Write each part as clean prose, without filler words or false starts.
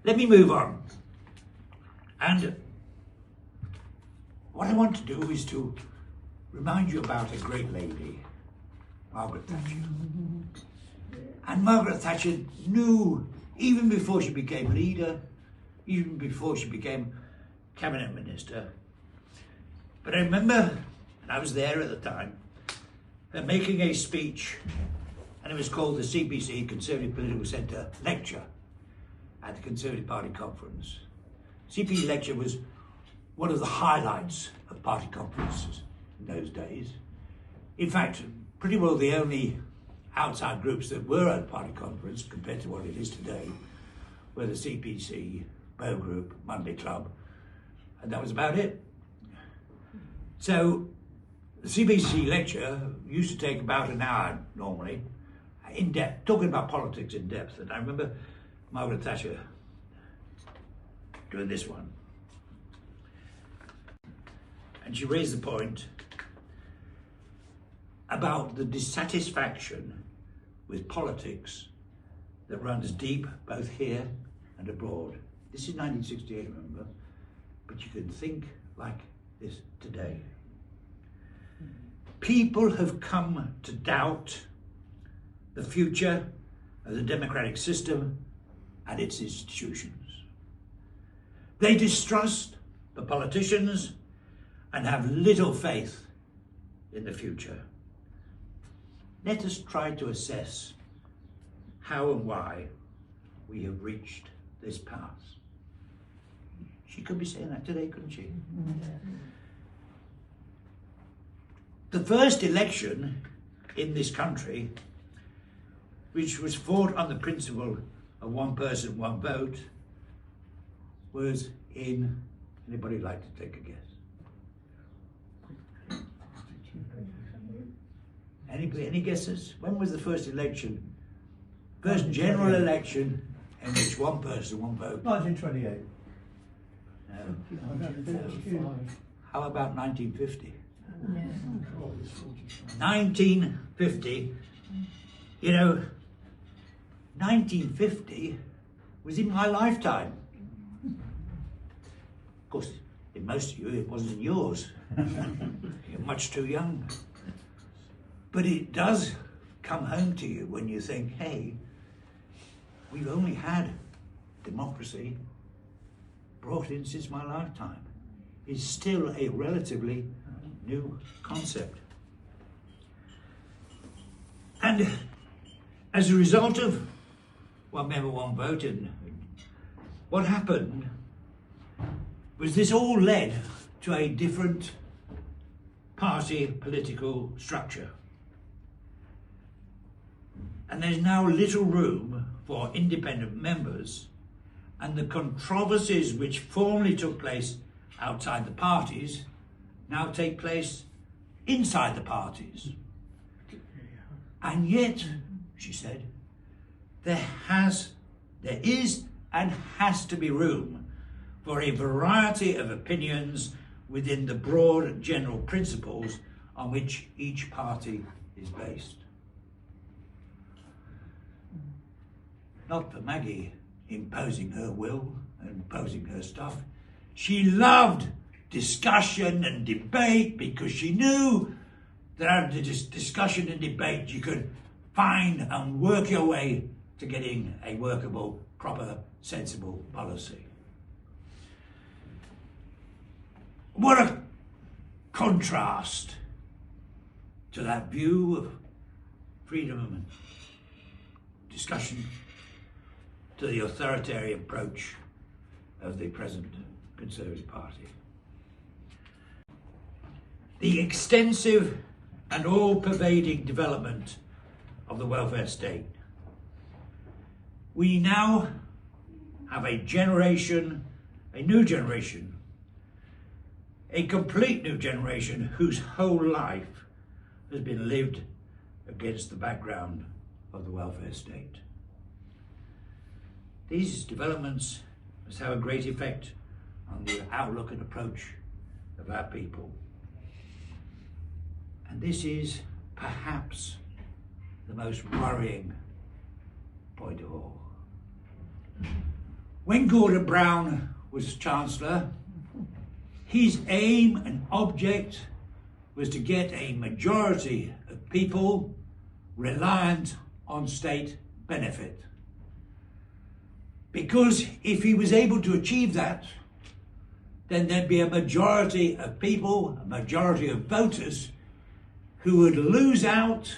let me move on. And what I want to do is to remind you about a great lady, Margaret Thatcher. And Margaret Thatcher knew, even before she became leader, even before she became cabinet minister, but I remember, and I was there at the time, her making a speech, and it was called the CPC, Conservative Political Centre Lecture, at the Conservative Party Conference. CPC lecture was one of the highlights of party conferences in those days. In fact, pretty well the only outside groups that were at a party conference, compared to what it is today, were the CPC, Bow Group, Monday Club, and that was about it. So the CPC lecture used to take about an hour normally, in depth, talking about politics in depth. And I remember Margaret Thatcher doing this one. And she raised the point about the dissatisfaction with politics that runs deep both here and abroad. This is 1968, remember, but you can think like this today. People have come to doubt the future of the democratic system and its institutions. They distrust the politicians and have little faith in the future. Let us try to assess how and why we have reached this pass. She could be saying that today, couldn't she? The first election in this country, which was fought on the principle of one person, one vote, was in, anybody like to take a guess? Any guesses? When was the first election? First general election in which one person, one vote? 1928. No. How about 1950? 1950, you know, 1950 was in my lifetime. Of course, in most of you, it wasn't in yours. You're much too young. But it does come home to you when you think, hey, we've only had democracy brought in since my lifetime. It's still a relatively new concept. And as a result of one member, one vote, and what happened was this all led to a different party political structure. And there's now little room for independent members, and the controversies which formerly took place outside the parties now take place inside the parties. And yet, she said, there is and has to be room for a variety of opinions within the broad general principles on which each party is based. Not for Maggie imposing her will and imposing her stuff. She loved discussion and debate because she knew that out of this discussion and debate you could find and work your way to getting a workable, proper, sensible policy. What a contrast to that view of freedom and discussion to the authoritarian approach of the present Conservative Party. The extensive and all-pervading development of the welfare state. We now have a generation, a new generation, a complete new generation whose whole life has been lived against the background of the welfare state. These developments must have a great effect on the outlook and approach of our people. And this is perhaps the most worrying point of all. When Gordon Brown was Chancellor, his aim and object was to get a majority of people reliant on state benefit. Because if he was able to achieve that, then there'd be a majority of people, a majority of voters, who would lose out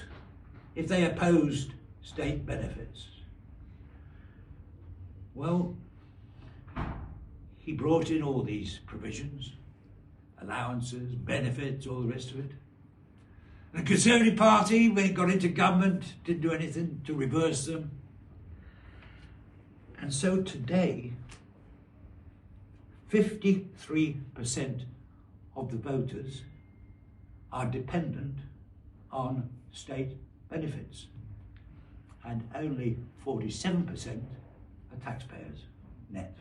if they opposed state benefits. Well, he brought in all these provisions, allowances, benefits, all the rest of it. The Conservative Party, when it got into government, didn't do anything to reverse them. And so today, 53% of the voters are dependent on state benefits, and only 47% are taxpayers net.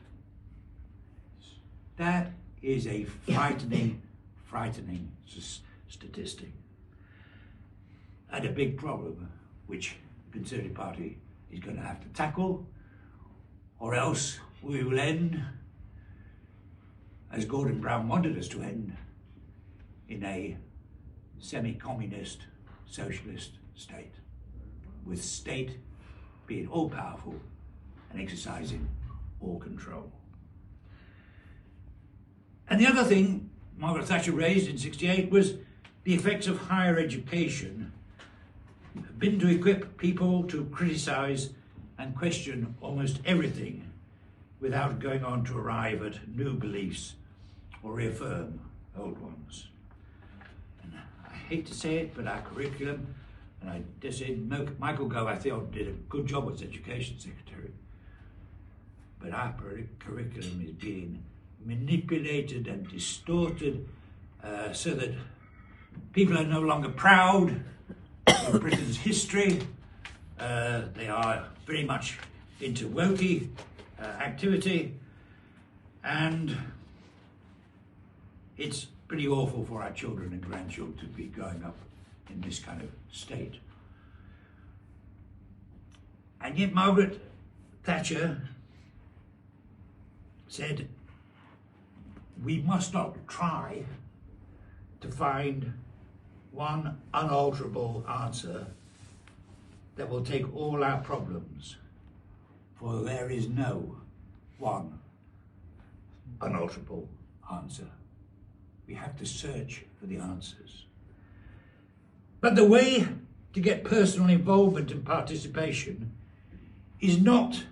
That is a frightening, frightening statistic, and a big problem which the Conservative Party is going to have to tackle, or else we will end, as Gordon Brown wanted us to end, in a semi-communist socialist state, with state being all-powerful and exercising all control. And the other thing Margaret Thatcher raised in '68 was the effects of higher education have been to equip people to criticise and question almost everything without going on to arrive at new beliefs or reaffirm old ones. And I hate to say it, but our curriculum, and I just said Michael Gove, I thought, did a good job as Education Secretary, but our curriculum is being manipulated and distorted so that people are no longer proud of Britain's history. They are very much into wokey activity, and it's pretty awful for our children and grandchildren to be growing up in this kind of state. And yet Margaret Thatcher said, we must not try to find one unalterable answer that will take all our problems, for there is no one unalterable answer. We have to search for the answers. But the way to get personal involvement and participation is not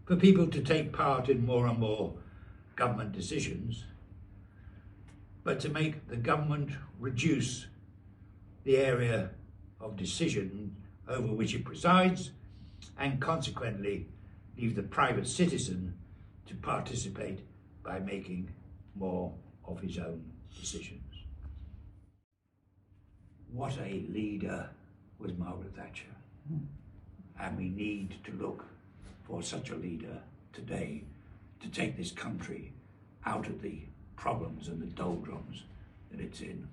for people to take part in more and more government decisions, but to make the government reduce the area of decision over which it presides, and consequently leave the private citizen to participate by making more of his own decisions. What a leader was Margaret Thatcher. And we need to look for such a leader today to take this country out of the problems and the doldrums that it's in.